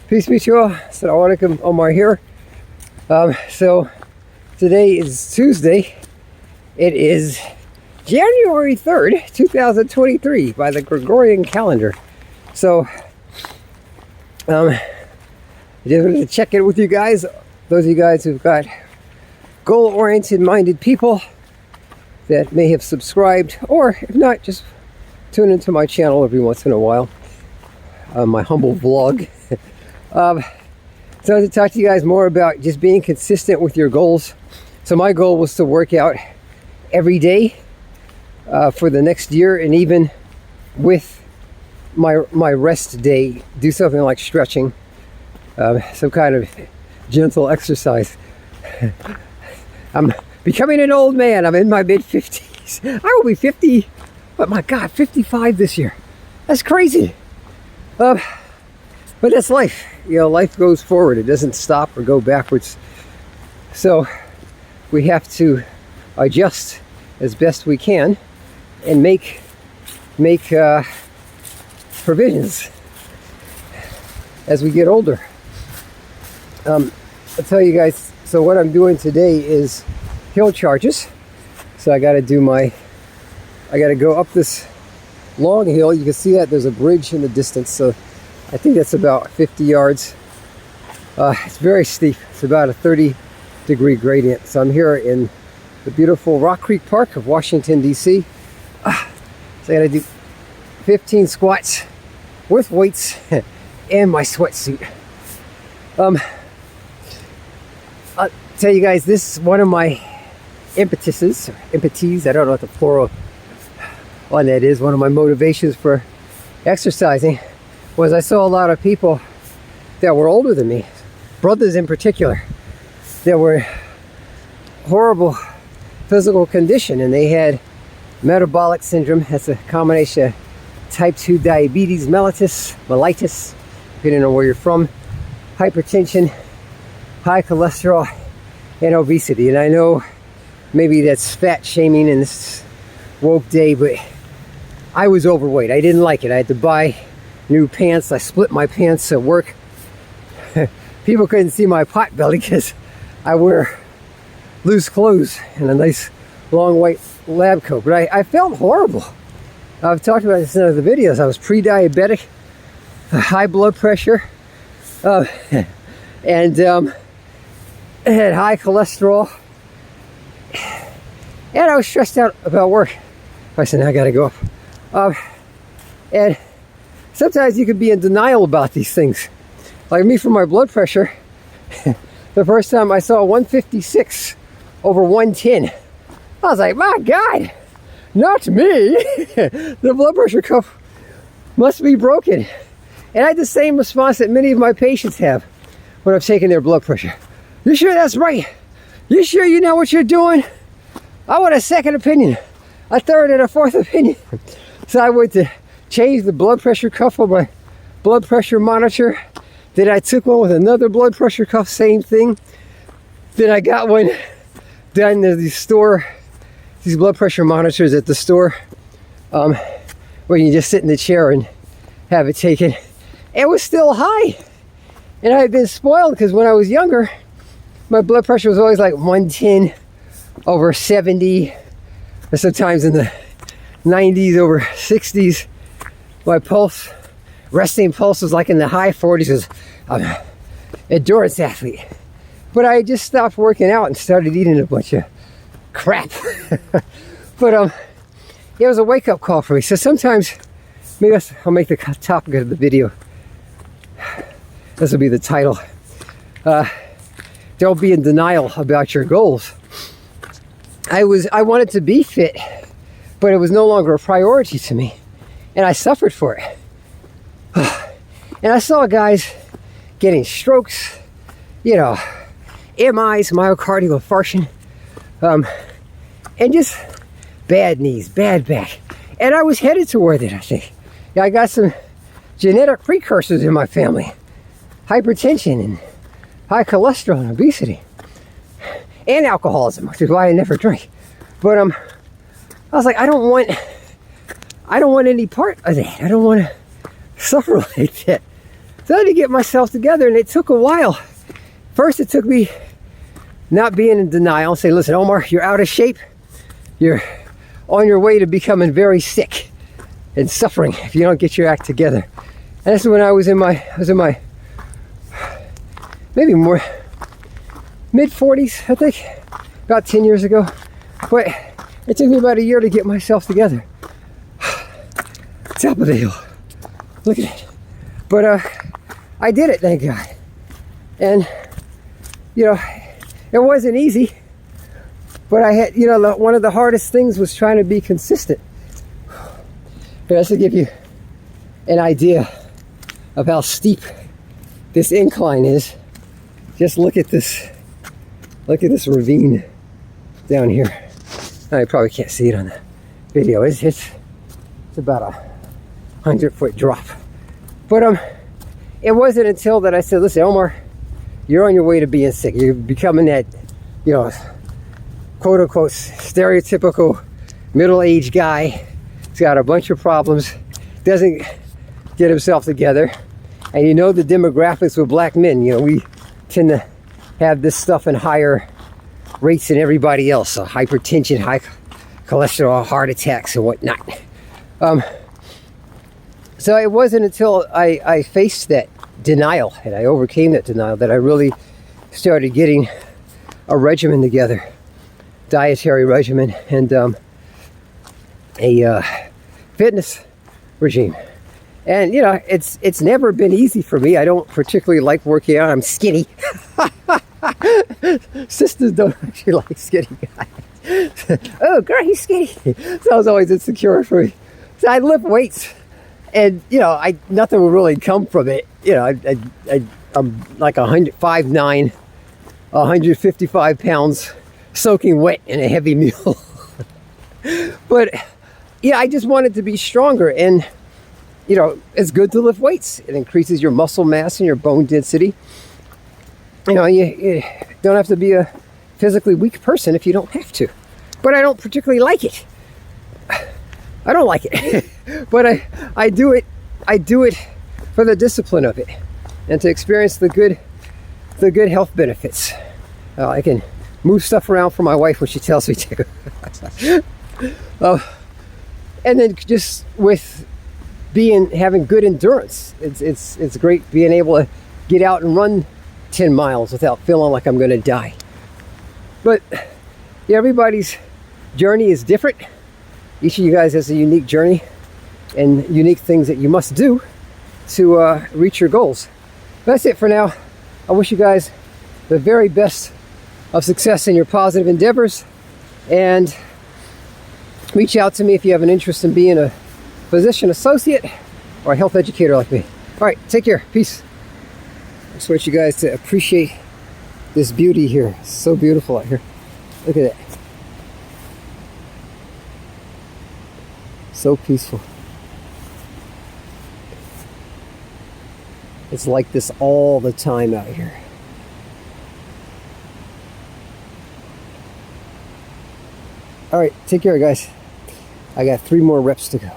Peace be to you all. Assalamualaikum. Omar here. So today is Tuesday. It is January 3rd, 2023 by the Gregorian calendar. So I just wanted to check in with you guys. Those of you guys who've got goal-oriented minded people that may have subscribed, or if not, just tune into my channel every once in a while. My humble vlog. So to talk to you guys more about just being consistent with your goals. So my goal was to work out every day for the next year, and even with my rest day, do something like stretching, some kind of gentle exercise. I'm becoming an old man. I'm in my mid-50s. I will be 50, but my God, 55 this year. That's crazy. But that's life. You know, life goes forward. It doesn't stop or go backwards. So we have to adjust as best we can and make provisions as we get older. I'll tell you guys, so what I'm doing today is hill charges. So I got to go up this long hill. You can see that there's a bridge in the distance, so I think that's about 50 yards. It's very steep. It's about a 30-degree gradient. So I'm here in the beautiful Rock Creek Park of Washington, D.C. So I got to do 15 squats with weights and my sweatsuit. I'll tell you guys, this is one of my impetuses, or impetes, I don't know what the plural on that is. One of my motivations for exercising was I saw a lot of people that were older than me, brothers in particular, that were horrible physical condition, and they had metabolic syndrome. That's a combination of type 2 diabetes mellitus, depending on where you're from, hypertension, high cholesterol, and obesity. And I know maybe that's fat shaming in this woke day, but I was overweight. I didn't like it. I had to buy new pants. I split my pants at work. People couldn't see my pot belly because I wear loose clothes and a nice long white lab coat. But I felt horrible. I've talked about this in other videos. I was pre-diabetic, high blood pressure, and I had high cholesterol, and I was stressed out about work. I said, I gotta go up. And sometimes you can be in denial about these things. Like me, for my blood pressure, the first time I saw 156 over 110, I was like, my God, not me. The blood pressure cuff must be broken. And I had the same response that many of my patients have when I've taken their blood pressure. You sure that's right? You sure you know what you're doing? I want a second opinion, a third and a fourth opinion. So I went to change the blood pressure cuff on my blood pressure monitor. Then I took one with another blood pressure cuff, same thing. Then I got one done at the store, these blood pressure monitors at the store, where you can just sit in the chair and have it taken. It was still high. And I had been spoiled because when I was younger, my blood pressure was always like 110 over 70, or sometimes in the 90s over 60s. My pulse, resting pulse, was like in the high 40s because I'm an endurance athlete. But I just stopped working out and started eating a bunch of crap. But it was a wake-up call for me. So sometimes, maybe I'll make the topic of the video. This will be the title. Don't be in denial about your goals. I wanted to be fit, but it was no longer a priority to me, and I suffered for it. And I saw guys getting strokes, you know, MIs, myocardial infarction, and just bad knees, bad back. And I was headed toward it, I think. Yeah, I got some genetic precursors in my family. Hypertension and high cholesterol and obesity. And alcoholism, which is why I never drank. But I was like, I don't want any part of that. I don't want to suffer like that. So I had to get myself together, and it took a while. First, it took me not being in denial, say, listen, Omar, you're out of shape. You're on your way to becoming very sick and suffering if you don't get your act together. And this is when I was in my maybe more mid-40s, I think, about 10 years ago. But it took me about a year to get myself together. Top of the hill. Look at it. But I did it, thank God. And, you know, it wasn't easy. But I had, you know, one of the hardest things was trying to be consistent. But just to give you an idea of how steep this incline is, just look at this ravine down here. Now, you probably can't see it on the video. It's about a 100-foot drop. But it wasn't until that I said, listen, Omar, you're on your way to being sick. You're becoming that, you know, quote unquote stereotypical middle-aged guy. He's got a bunch of problems, doesn't get himself together. And you know the demographics with black men, you know, we tend to have this stuff in higher rates than everybody else. So hypertension, high cholesterol, heart attacks and whatnot. So it wasn't until I faced that denial and I overcame that denial that I really started getting a regimen together, dietary regimen, and a fitness regime. And you know, it's never been easy for me. I don't particularly like working out. I'm skinny. Sisters don't actually like skinny guys. Oh, girl, he's skinny. So I was always insecure for me. So I lift weights, and you know, nothing would really come from it. You know, I'm like 5'9", 155 pounds, soaking wet in a heavy meal. But yeah, I just wanted to be stronger, and you know, it's good to lift weights. It increases your muscle mass and your bone density. You know, you don't have to be a physically weak person if you don't have to. But I don't particularly like it. I don't like it. But I do it for the discipline of it and to experience the good health benefits. I can move stuff around for my wife when she tells me to. And then just with having good endurance, it's great being able to get out and run 10 miles without feeling like I'm going to die. But yeah, everybody's journey is different. Each of you guys has a unique journey and unique things that you must do to reach your goals. That's it for now. I wish you guys the very best of success in your positive endeavors, and reach out to me if you have an interest in being a physician associate or a health educator like me. All right, take care. Peace. I just want you guys to appreciate this beauty here. It's so beautiful out here. Look at it. So peaceful. It's like this all the time out here. All right, take care, guys. I got 3 more reps to go.